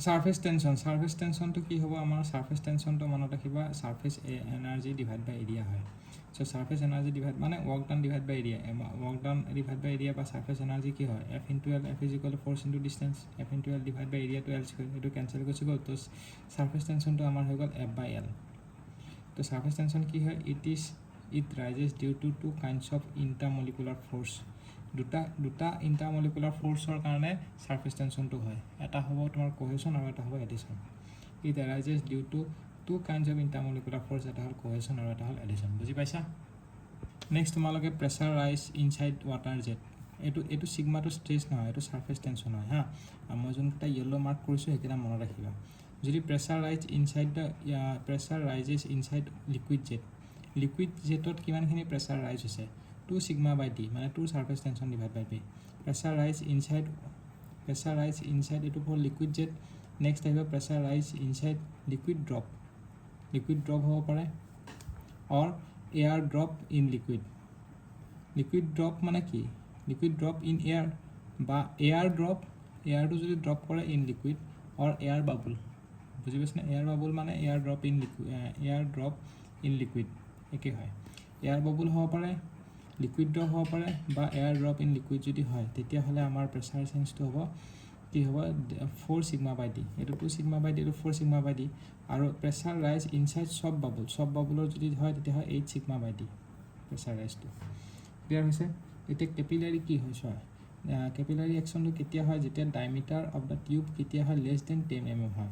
surface টেনশনটো কি হ'ব আমাৰ সাৰফেস টেনশনটো মনত ৰাখিবা surface energy divide by area হয় সো সারফেস এনার্জি ডিভাইড মানে work done divide by area work done divide by area বা সারফেস এনার্জি কি হয় F into L F is equal to force into distance F into L divide by area to L square এটো cancel গুচি গ'ল তো surface টেনশনটো আমাৰ হৈ গ'ল F by L তো সারফেস টেনশন কি হয় it rises due to two kinds of intermolecular force দুটা ইন্টাৰমলিকুলাৰ ফোৰ্সৰ কাৰণে সাৰফেস টেনশনটো হয় এটা হ'ব তোমাৰ কোহেশন আৰু এটা হ'ব edition it arises due to two kinds of intermolecular force এটা হ'ল কোহেশন আৰু এটা হ'ল এডিশন বুজি পাইছা নেক্সট তোমালোকে প্ৰেসাৰ ৰাইজ ইনসাইড ৱাটাৰ জেট এটো সিগমাটো স্ট্ৰেছ নহয় এটো সাৰফেস টেনশন হয় হা মই যোনটা ইয়েলো মাৰ্ক কৰিছো হেকিনা মনত ৰাখিবা যদি প্ৰেসাৰ ৰাইজেস ইনসাইড লিকুইড জেটত কিমানখিনি প্ৰেসাৰ ৰাইজ হৈছে 2 sigma by d মানে 2 surface tension divided by p pressure rise inside it for liquid jet next আহিব pressure rise inside liquid drop হ'ব পাৰে or air drop in liquid drop মানে কি liquid drop in air বা air to যদি drop কৰে in liquid or air bubble বুজি পাইছনে air bubble মানে air drop in liquid একে হয় air bubble হ'ব পাৰে লিকুইড ড্ৰপ হ'ব পাৰে বা এয়াৰ ড্ৰপ ইন লিকুইড যদি হয় তেতিয়া হলে আমাৰ প্ৰেসাৰ চেঞ্জটো হ'ব কি হ'ব 4 sigma by d এটো 2 sigma by d এটো 4 sigma by d আৰু প্ৰেসাৰ ৰাইজ ইনসাইড সব বাবুলৰ যদি হয় তেতিয়া হয় 8 sigma by d প্ৰেসাৰ ৰাইজটো ক্লিয়াৰ হৈছে এটা ক্যাপিলাৰি কি হয় সয় ক্যাপিলাৰি একচনটো কেতিয়া হয় যেতিয়া ডায়ামিটাৰ অফ দা টিউব কেতিয়া হয় লেস দেন 10 mm হয়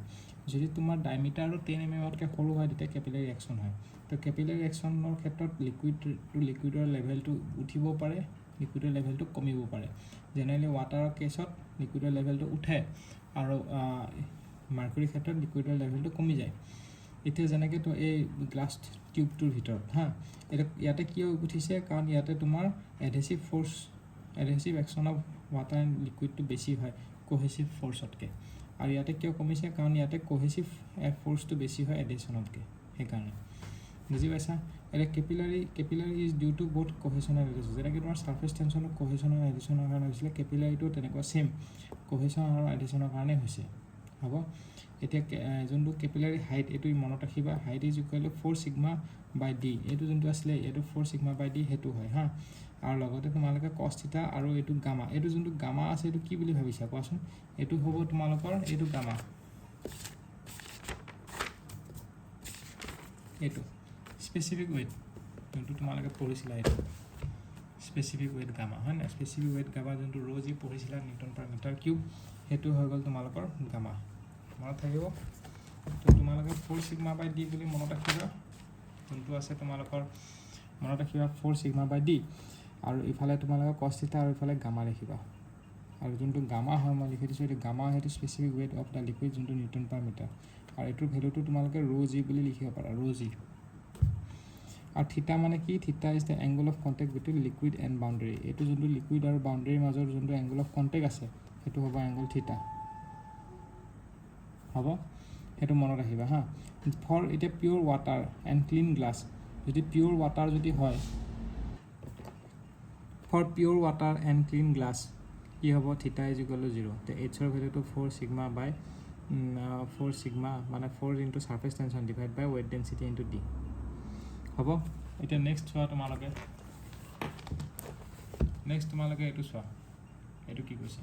যদি তোমাৰ ডায়ামিটাৰটো 10 mm তকৈ সৰু হয় তেতিয়া ক্যাপিলাৰি একচন হয় তো ক্যাপিলাৰি একচনৰ ক্ষেত্ৰত লিকুইডৰ লেভেলটো উঠিব পাৰে লিকুইডৰ লেভেলটো কমিব পাৰে জেনেৰেলি ওয়াটাৰৰ কেছত লিকুইডৰ লেভেলটো উঠে আৰু মাৰ্কুৰী ক্ষেত্ৰত লিকুইডৰ লেভেলটো কমি যায় এতিয়া যেনেকৈ তো এই গ্লাছ টিউবটোৰ ভিতৰত হা ইয়াতে কিয় উঠিছে কাৰণ ইয়াতে তোমাৰ এডহেসিভ একচন অফ ওয়াটাৰ এণ্ড লিকুইডটো বেছি হয় কোহেসিভ ফোৰ্সতকৈ আৰু ইয়াতে কিয় কমিছে কাৰণ ইয়াতে কোহেসিভ ফোৰ্সটো বেছি হয় এডিশনতকৈ সেইকাৰণে বুজি পাইছা এটা capillary is due to both cohesion and adhesion যেনেকৈ তোমাৰ সাৰফেস টেনশন কোহেশন আৰু এডিশনৰ কাৰণে হৈছিল ক্যাপিলাৰিটো তেনেকুৱা সেম কোহেশন আৰু এডিশনৰ কাৰণে হৈছে হ'ব এতিয়া যোনটো ক্যাপিলাৰি হাইট এটো মনত ৰাখিবা height is equal two 4 sigma by d এটো যোনটো আছিল এটো 4 sigma by d হেতু হয় হা আৰু লগতে তোমালোকে cos θ আৰু এটো গামা এটো যোনটো গামা আছে এটো কি বুলি ভাবিছা কোৱাচোন এটো হ'ব তোমালোকৰ এটো গামা এটো স্পেসিফিক ওয়েট যোনটো তোমালোকে পঢ়িছিলা এটো স্পেসিফিক ওয়েট গামা হয় না স্পেসিফিক ওয়েট গামা যোনটো ৰজি পঢ়িছিলা নিউটন পাৰ মিটাৰ কিউব হেতু হৈ গল তোমালোকৰ গামা মনত থাকিব তো তোমালোকে 4 sigma by d বুলি মনত ৰাখিবা যোনটো আছে তোমালোকৰ মনত ৰাখিবা 4 sigma by d আৰু ইফালে তোমালোকে cos θ আৰু ইফালে গামা লিখিবা আৰু যোনটো গামা হয় মই লিখি দিছো এটো গামা হেতু specific weight of the liquid যোনটো নিউটন পাৰ মিটাৰ আৰু এটোৰ ভ্যালুটো তোমালোকে rho g বুলি লিখিব পাৰা rho g আৰু থিটা মানে কি theta is the angle of contact between liquid and boundary এটো যোনটো লিকুইড আৰু বাউন্ডাৰীৰ মাজৰ যোনটো এংগল অফ কন্টাক্ট আছে হেতু হ'ব এংগল থিটা হ'ব হেতু মনত ৰাখিবা হা ফৰ এটা pure water and clean glass যদি পিওৰ ওয়াটাৰ যদি হয় for pure water and clean glass কি হ'ব থিটা ইজ ইকুৱেল টু 0 তে h ৰ ভ্যালুটো 4 sigma by 4 sigma মানে 4 into surface tension divided by weight density into d হ'ব এটা নেক্সট চোৱা তোমালোকে এটো চোৱা এটো কি কৈছে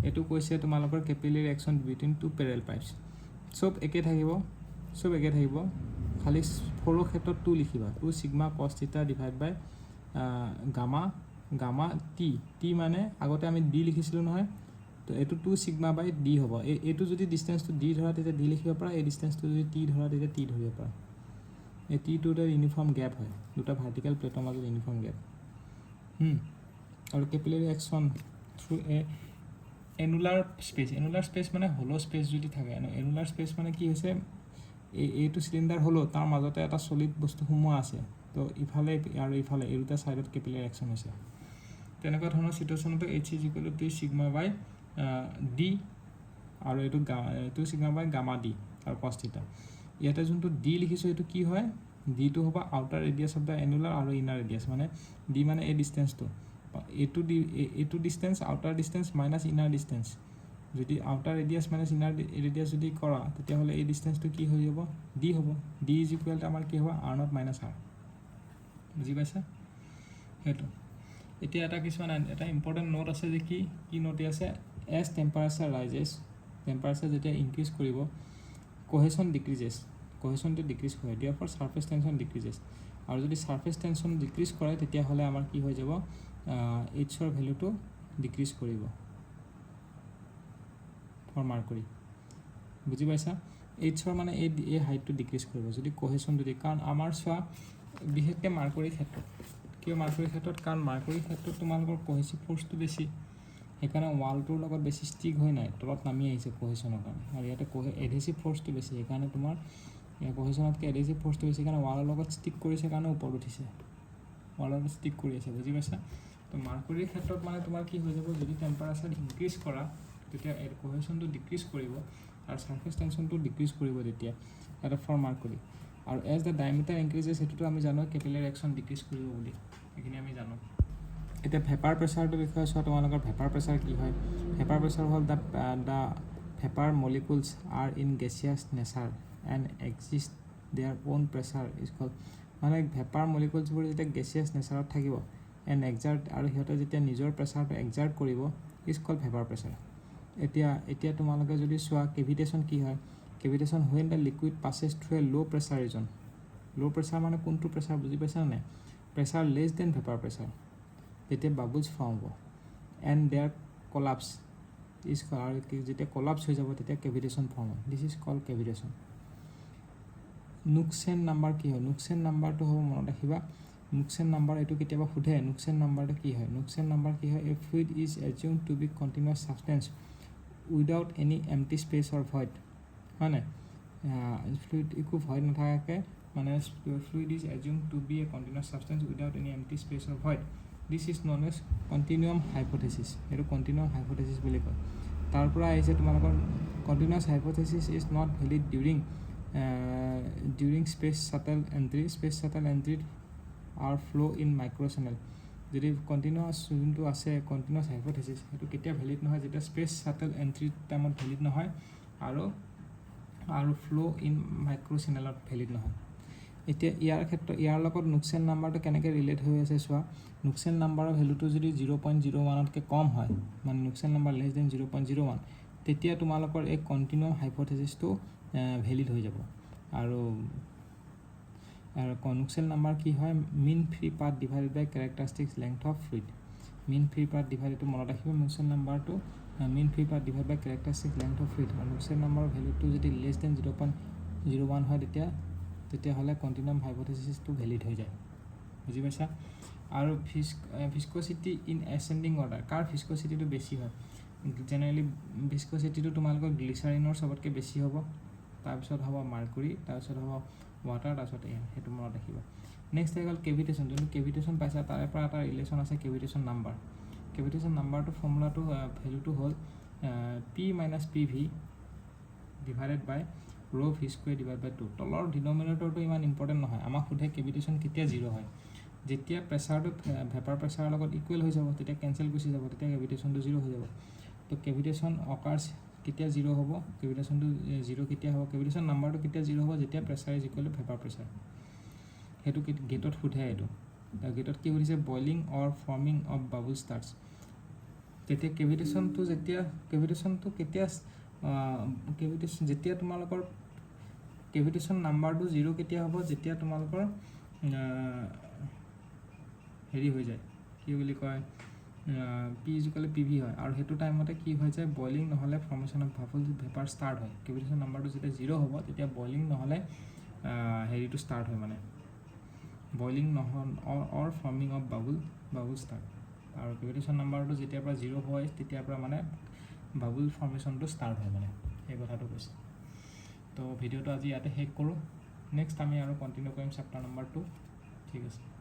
এটো কৈছে তোমালোকৰ ক্যাপিলাৰি action between two Pyarelal pipes সব একে থাকিব খালি ফৰৰ ক্ষেত্ৰত 2 লিখিবা 2 sigma cos θ divided by gamma t মানে আগতে আমি d লিখিছিলো নহয় তো এটো 2 sigma by d হ'ব এটো যদি ডিসটেন্সটো d ধৰা তেতিয়া d লিখিব পাৰা এই ডিসটেন্সটো যদি t ধৰা তেতিয়া t ধৰিব পাৰা এই t টো এটা ইউনিফৰ্ম গ্যাপ হয় দুটা ভাৰ্টিক্যাল প্লেটৰ মাজত ইউনিফৰ্ম গ্যাপ আৰু ক্যাপিলাৰি একচন থ্ৰু এ এনুলাৰ স্পেস মানে হলো স্পেস যদি থাকে এনুলাৰ স্পেস মানে কি হৈছে এইটো সিলিন্ডাৰ হলো তাৰ মাজতে এটা সলিড বস্তু সোমোৱা আছে তো ইফালে আৰু ইফালে এই দুটা সাইডত ক্যাপিলাৰি একচন হৈছে তেনেকুৱা ধৰণৰ সিচুৱেচনটো h is equal to 2 sigma by d আৰু এটো 2 sigma by gamma d আৰু cos θ ইয়াতে যোনটো d লিখিছো এটো কি হয় d টো হ'ব আউটাৰ ৰেডিয়াস অফ দা এনুলাৰ আৰু ইনাৰ ৰেডিয়াস মানে d মানে এই ডিসটেন্সটো এটো distance outer distance minus inner distance যদি outer radius minus inner radius যদি কৰা তেতিয়াহ'লে এই ডিষ্টেঞ্চটো কি হৈ যাব ডি হ'ব ডি ইজ ইকুৱেল টু আমাৰ কি হ'ব আৰ নট মাইনাছ আৰ বুজি পাইছা সেইটো এতিয়া এটা ইম্পৰ্টেণ্ট নোট আছে যে কি নোট আছে এজ টেম্পাৰেচাৰ ৰাইজেছ টেম্পাৰেচাৰ যেতিয়া ইনক্ৰিজ কৰিব কোহেশ্যন ডিক্ৰিজেছ কোহেশ্যনটো ডিক্ৰিজ কৰে দিয়াৰ ফৰ ছাৰ্ফেচ টেনশ্যন ডিক্ৰিজেছ আৰু যদি ছাৰ্ফেচ টেনশ্যন ডিক্ৰিজ কৰে তেতিয়াহ'লে আমাৰ কি হৈ যাব এইচৰ ভেলুটো ডিক্ৰিজ কৰিব ফৰ মাৰ্কুৰী বুজি পাইছা এইচৰ মানে এই হাইটটো ডিক্ৰিজ কৰিব যদি কোহেশ্যনটো দিয়ে কাৰণ আমাৰ চোৱা বিশেষকৈ মাৰ্কুৰীৰ ক্ষেত্ৰত কিয় মাৰ্কুৰীৰ ক্ষেত্ৰত কাৰণ মাৰ্কুৰীৰ ক্ষেত্ৰত তোমালোকৰ কোহেছিভ ফ'ৰ্চটো বেছি সেইকাৰণে ৱালটোৰ লগত বেছি ষ্টিক হৈ নাই তলত নামি আহিছে কোহেশ্যনৰ কাৰণে আৰু ইয়াতে এডহেছিভ ফ'ৰ্চটো বেছি সেইকাৰণে তোমাৰ কোহেশ্যনতকৈ এডহেছিভ ফ'ৰ্চটো বেছি কাৰণে ৱালৰ লগত ষ্টিক কৰিছে কাৰণে ওপৰত উঠিছে ৱালৰ লগত ষ্টিক কৰি আছে বুজি পাইছা তো মাৰ্কুৰীৰ ক্ষেত্ৰত মানে তোমাৰ কি হৈ যাব যদি টেম্পাৰেচাৰ ইনক্ৰিজ কৰা তেতিয়া কোহেশ্যনটো ডিক্ৰিজ কৰিব আৰু ছাৰ্ফেচ টেনশ্যনটো ডিক্ৰিজ কৰিব তেতিয়া এটা ফৰ মাৰ্কুৰী আৰু এজ দ্য ডায়মিটাৰ ইনক্ৰিজেছ সেইটোতো আমি জানো কেপিলাৰী একশ্যন ডিক্ৰিজ কৰিব বুলি সেইখিনি আমি জানো এতিয়া ভেপাৰ প্ৰেছাৰটোৰ বিষয়ে চোৱা তোমালোকৰ ভেপাৰ প্ৰেছাৰ কি হয় ভেপাৰ প্ৰেছাৰ হ'ল the vapour molecules are in gaseous nature and exist their own pressure is call মানে ভেপাৰ মলিকুলছবোৰ যেতিয়া গেছিয়াছ নেচাৰত থাকিব এণ্ড এক্সাৰ্ট আৰু সিহঁতে যেতিয়া নিজৰ প্ৰেছাৰটো এক্সাৰ্ট কৰিব ইজ কল ভেপাৰ প্ৰেছাৰ এতিয়া তোমালোকে যদি চোৱা কেভিটেশ্যন কি হয় cavitation when the liquid passes through a low' pressure region ল' প্ৰেছাৰ মানে কোনটো প্ৰেছাৰ বুজি পাইছা নে pressure less than vapour pressure যেতিয়া বাবুলছ ফৰ্ম হ'ব এণ্ড দেয়াৰ কলাপছ ইজ আৰু যেতিয়া কলাপছ হৈ যাব তেতিয়া কেভিটেশ্যন ফৰ্ম হয় দিছ ইজ কল কেভিটেশ্যন নুকচেন নাম্বাৰ কি হয় নুকচেন নাম্বাৰটো হ'ব মনত ৰাখিবা নুকচেন নাম্বাৰ এইটো কেতিয়াবা সোধে নুকচেন নাম্বাৰটো কি হয় নুকচেন নাম্বাৰ কি হয় a fluid is assume to be continuous substance without any empty space or void হয় নাই ফ্লুইড একো ভইড নাথাকাকৈ মানে fluid is assume to be a continuous substance without any empty space or void this is known as continuum hypothesis এইটো continuum hypothesis বুলি কয় তাৰ পৰা আহিছে তোমালোকৰ continuous hypothesis is not valid during space shuttle এণ্ট্ৰিত আৰ ফ্ল' ইন মাইক্ৰ'চেনেল যদি continuous যোনটো আছে কণ্টিনিউৱাছ হাইপথেচিছ সেইটো কেতিয়া ভেলিড নহয় যেতিয়া স্পেচ শ্বাটল এণ্ট্ৰিৰ টাইমত ভেলিড নহয় আৰু ফ্ল' ইন মাইক্ৰ'চেনেলত ভেলিড নহয় এতিয়া ইয়াৰ লগত নুকচেন নাম্বাৰটো কেনেকৈ ৰিলেট হৈ আছে চোৱা নুকচেন নাম্বাৰৰ ভেলুটো যদি 0.01তকৈ কম হয় মানে নুকচেন নাম্বাৰ লেছ দেন 0.01 তেতিয়া তোমালোকৰ এই কণ্টিনিউৱাম হাইপথেচিছটো ভেলিড হৈ যাব আৰু নুকচেন নাম্বাৰ কি হয় mean free path divided by characteristics length of fluid mean free path ডিভাইডেডটো মনত ৰাখিব নুকচেন নাম্বাৰটো mean free path divide by characteristics length of fluid আৰু নুকচেন নাম্বাৰৰ ভেলুটো যদি লেছ দেন 0.01 হয় তেতিয়াহ'লে কণ্টিনিউৱাম হাইপথেচিছটো ভেলিড হৈ যায় বুজি পাইছা আৰু ভিস্কোচিটি ইন এচেণ্ডিং অৰ্ডাৰ কাৰ ভিস্কোচিটিটো বেছি হয় জেনেৰেলি ভিস্কোচিটিটো তোমালোকৰ গ্লিচাৰিনৰ চবতকৈ বেছি হ'ব তাৰপিছত হ'ব মাৰ্কুৰী তাৰপিছত হ'ব ৱাটাৰ তাৰপিছত এয়াৰ সেইটো মনত ৰাখিবা নেক্সট হৈ গ'ল কেভিটেশ্যন যোনটো কেভিটেশ্যন পাইছা তাৰে পৰা এটা ৰিলেশ্যন আছে কেভিটেশ্যন নাম্বাৰটো ফৰ্মুলাটো ভেলুটো হ'ল P minus P V divided by rho' V square divide বাই 2 তলৰ ডিনমিনেটৰটো ইমান ইম্পৰ্টেণ্ট নহয় আমাক সোধে কেভিটেশ্যন কেতিয়া 0 হয় যেতিয়া প্ৰেছাৰটো ভেপাৰ প্ৰেছাৰৰ লগত ইকুৱেল হৈ যাব তেতিয়া কেঞ্চেল গুচি যাব তেতিয়া কেভিটেশ্যনটো 0 হৈ যাব তো কেভিটেশ্যন অকাৰ্ছ কেতিয়া 0 হ'ব কেভিটেশ্যনটো 0 কেতিয়া হ'ব কেভিটেশ্যন নাম্বাৰটো কেতিয়া 0 হ'ব যেতিয়া pressure is equal to vapour pressure সেইটো গেটত সোধে এইটো গেটত কি সুধিছে boiling or forming of bubble starts তেতিয়া কেভিটেশ্যনটো যেতিয়া তোমালোকৰ কেভিটেশ্যন নাম্বাৰটো 0 কেতিয়া হ'ব যেতিয়া তোমালোকৰ হেৰি হৈ যায় কি বুলি কয় P is equal two P V হয় আৰু সেইটো টাইমতে কি হৈ যায় বইলিং নহ'লে formation of Babul vapour start হয় কেভিটেশ্যন নাম্বাৰটো যেতিয়া 0 হ'ব তেতিয়া বইলিং নহ'লে হেৰিটো ষ্টাৰ্ট হয় মানে boiling or forming of bubble start আৰু কেভিটেশ্যন নাম্বাৰটো যেতিয়াৰ পৰা 0 হয় তেতিয়াৰ পৰা মানে বাবুল ফৰ্মেশ্যনটো ষ্টাৰ্ট হয় মানে সেই কথাটো কৈছে তো ভিডিঅ'টো আজি ইয়াতে শেষ কৰোঁ নেক্সট আমি আৰু কণ্টিনিউ কৰিম চেপ্টাৰ নম্বৰ 2 ঠিক আছে